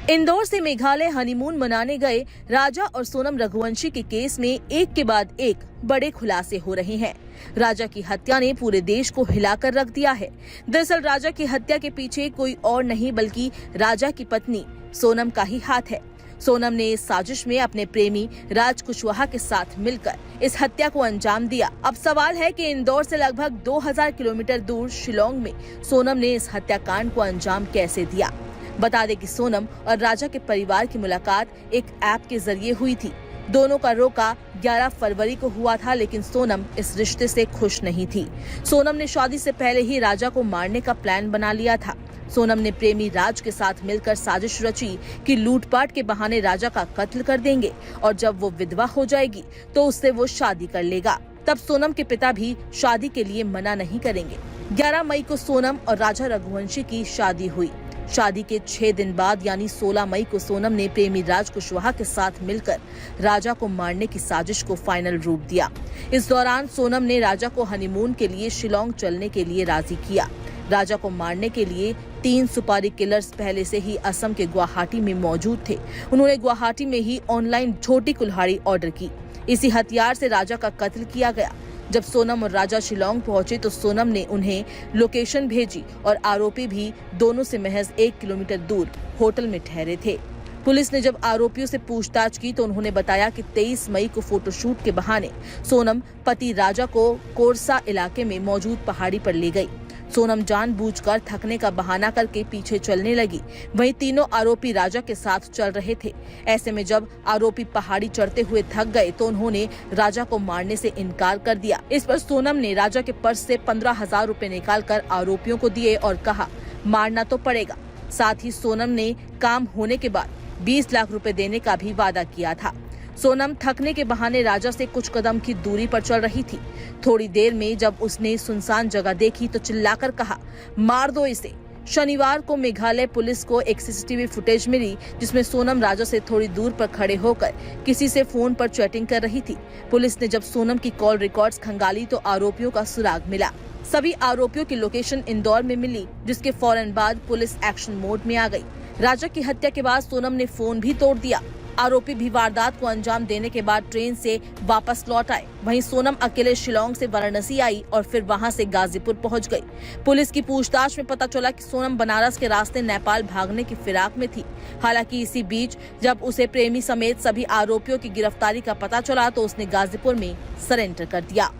इंदौर से मेघालय हनीमून मनाने गए राजा और सोनम रघुवंशी के केस में एक के बाद एक बड़े खुलासे हो रहे हैं। राजा की हत्या ने पूरे देश को हिलाकर रख दिया है। दरअसल राजा की हत्या के पीछे कोई और नहीं बल्कि राजा की पत्नी सोनम का ही हाथ है। सोनम ने इस साजिश में अपने प्रेमी राज कुशवाहा के साथ मिलकर इस हत्या को अंजाम दिया। अब सवाल है कि इंदौर से लगभग 2000 किलोमीटर दूर शिलोंग में सोनम ने इस हत्याकांड को अंजाम कैसे दिया। बता दें कि सोनम और राजा के परिवार की मुलाकात एक ऐप के जरिए हुई थी। दोनों का रोका 11 फरवरी को हुआ था, लेकिन सोनम इस रिश्ते से खुश नहीं थी। सोनम ने शादी से पहले ही राजा को मारने का प्लान बना लिया था। सोनम ने प्रेमी राज के साथ मिलकर साजिश रची कि लूटपाट के बहाने राजा का कत्ल कर देंगे और जब वो विधवा हो जाएगी तो उससे वो शादी कर लेगा। तब सोनम के पिता भी शादी के लिए मना नहीं करेंगे। 11 मई को सोनम और राजा रघुवंशी की शादी हुई। शादी के 6 दिन बाद यानी 16 मई को सोनम ने प्रेमी राज कुशवाहा के साथ मिलकर राजा को मारने की साजिश को फाइनल रूप दिया। इस दौरान सोनम ने राजा को हनीमून के लिए शिलोंग चलने के लिए राजी किया। राजा को मारने के लिए 3 सुपारी किलर्स पहले से ही असम के गुवाहाटी में मौजूद थे। उन्होंने गुवाहाटी में ही ऑनलाइन छोटी कुल्हाड़ी ऑर्डर की। इसी हथियार से राजा का कत्ल किया गया। जब सोनम और राजा शिलोंग पहुंचे तो सोनम ने उन्हें लोकेशन भेजी और आरोपी भी दोनों से महज 1 किलोमीटर दूर होटल में ठहरे थे। पुलिस ने जब आरोपियों से पूछताछ की तो उन्होंने बताया कि 23 मई को फोटोशूट के बहाने सोनम पति राजा को कोरसा इलाके में मौजूद पहाड़ी पर ले गई। सोनम जानबूझकर थकने का बहाना करके पीछे चलने लगी। वहीं तीनों आरोपी राजा के साथ चल रहे थे। ऐसे में जब आरोपी पहाड़ी चढ़ते हुए थक गए तो उन्होंने राजा को मारने से इनकार कर दिया। इस पर सोनम ने राजा के पर्स से 15,000 रुपए निकालकर आरोपियों को दिए और कहा मारना तो पड़ेगा। साथ ही सोनम ने काम होने के बाद 20 लाख रुपए देने का भी वादा किया था। सोनम थकने के बहाने राजा से कुछ कदम की दूरी पर चल रही थी। थोड़ी देर में जब उसने सुनसान जगह देखी तो चिल्लाकर कहा मार दो इसे। शनिवार को मेघालय पुलिस को एक सीसीटीवी फुटेज मिली जिसमें सोनम राजा से थोड़ी दूर पर खड़े होकर किसी से फोन पर चैटिंग कर रही थी। पुलिस ने जब सोनम की कॉल रिकॉर्ड्स खंगाली तो आरोपियों का सुराग मिला। सभी आरोपियों की लोकेशन इंदौर में मिली, जिसके फौरन बाद पुलिस एक्शन मोड में आ गई। राजा की हत्या के बाद सोनम ने फोन भी तोड़ दिया। आरोपी भी वारदात को अंजाम देने के बाद ट्रेन से वापस लौट आए। वहीं सोनम अकेले शिलोंग से वाराणसी आई और फिर वहां से गाजीपुर पहुंच गई। पुलिस की पूछताछ में पता चला कि सोनम बनारस के रास्ते नेपाल भागने की फिराक में थी। हालांकि इसी बीच जब उसे प्रेमी समेत सभी आरोपियों की गिरफ्तारी का पता चला तो उसने गाजीपुर में सरेंडर कर दिया।